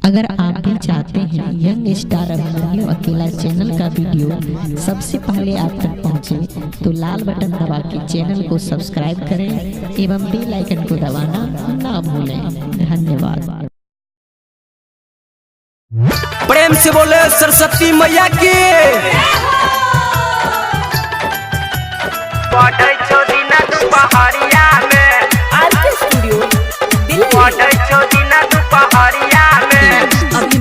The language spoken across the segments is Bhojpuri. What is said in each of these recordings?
अगर आप भी चाहते हैं यंग स्टार अभिमन्यु अकेला चैनल का वीडियो सबसे पहले आप तक पहुंचे, तो लाल बटन दबा के चैनल को सब्सक्राइब करें एवं बेल आइकन को दबाना ना भूलें। धन्यवाद। प्रेम से बोले सरस्वती मैया की। पहाड़िया में स्टूडियो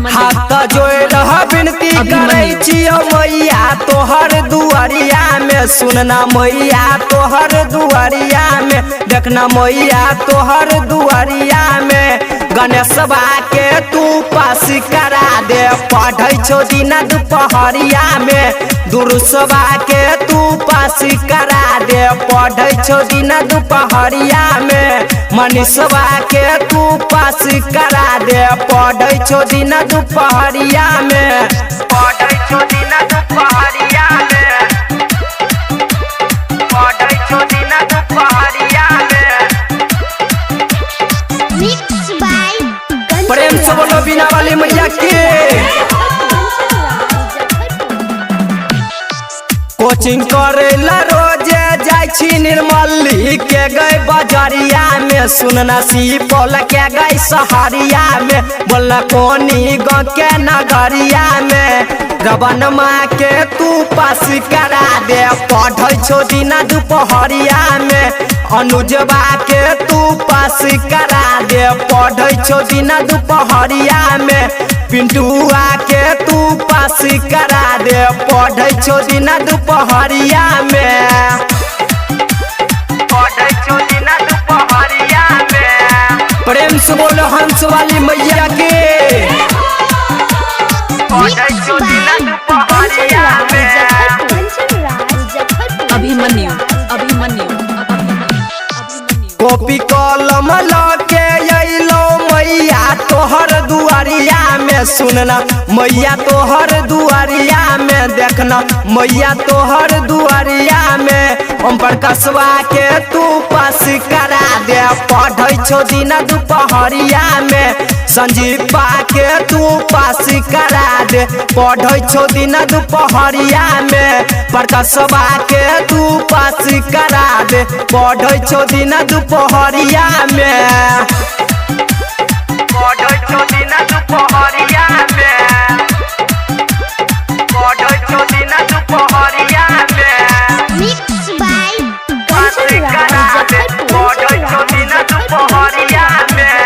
हाथ जोड़ विनती करे छियो मैया तोहर दुआरिया में, सुनना मैया तोहर दुआरिया में, देखना मैया तोहर दुआरिया में। गणेशवा के तू पास करा दे, पढ़ै छो दिना दुपहरिया में। दुरुसवा के तू पास करा दे, पढ़ै छो दिना दुपहरिया में। मनीषवा के तू पास करा दे, पढ़ै छो दिना दुपहरिया में। पढ़ै छो दिना दुपहरिया में, पढ़ै छो दिना दुपहरिया में। प्रेम से बोलो बिना वाली मैया की। कोचिंग करेला रोजे जाय छी निर्मली के गए बजरिया में, सुनना सिपौल के गए सहरिया में, बोलना कोनी गाँव के नगरिया में। रवन माँ के तू पास करा दे, पढ़ै छो दिना दुपहरिया में। अनुजवा के तू पास करा दे, पढ़ै छो दिना दुपहरिया में। पिंटुआ के तू पास करा दे, पढ़ै छो दिना दुपहरिया में। पढ़ै छो दिना दुपहरिया में। प्रेम से बोलो हंस वाली मैया के। पढ़ै छो दिना दुपहरिया में। अभिमन्यु कॉपी कलम लके अइलो मैया तोहर दुआरिया में, सुनना मैया तोहर दुआरिया में, देखना मैया तोहर दुआरिया में। ओम प्रकाशवा के तू पास करा दे, पढ़ै छो दिना दुपहरिया में। संजीवा के तू पास करा दे, पढ़ै छो दिना दुपहरिया में। प्रकाशवा के तू पास करा दे, पढ़ै छो दिना दुपहरिया में। पढ़ै छो दिना दुपहरिया में, पढ़ै छो दिना दुपहरिया में। पास करा दे, पढ़ै छो दिना दुपहरिया में।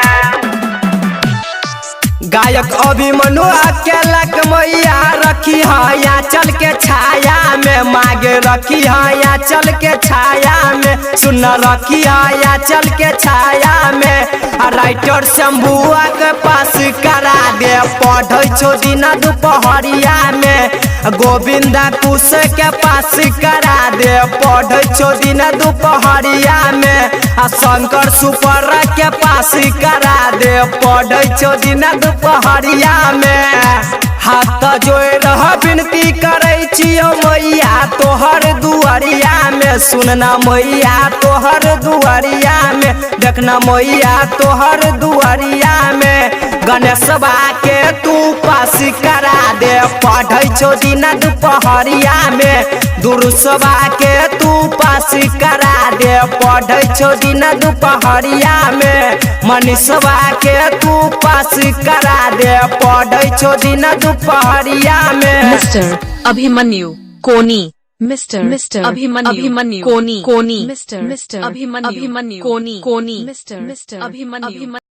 गायक अभिमन्यु अकेला के मैया रखी है या चल के छाया में, मांगे रखी है या चल के छाया में, सुन रखी है या चल के छाया में। राइटर शंभुआ के पास करा दे, पढ़ै छो दिना दुपहरिया में। गोविंदा कुश के पास करा दे, पढ़ै छो दिना दुपहरिया में। शंकर सुपर के पास करा दे, पढ़ै छो दिना दुपहरिया में। हाथ जोड़ विनती करे छियो मैया तोहर दुआरिया में, सुनना मैया तोहर दुआरिया में, देखना मैया तोहर दुआरिया में। गणेशवा के तू पास करा दे, पढ़ै छो दिना दुपहरिया में। दुरुसवा के तू पास करा दे, पढ़ै छो दिना दुपहरिया में। मनीषवा के तू पास करा दे, पढ़ै छो दिना दुपहरिया में। मिस्टर अभिमन्यु कोनी, मिस्टर अभिमन्यु कोनी, मिस्टर अभिमन्यु कोनी, मिस्टर अभिमन्यु।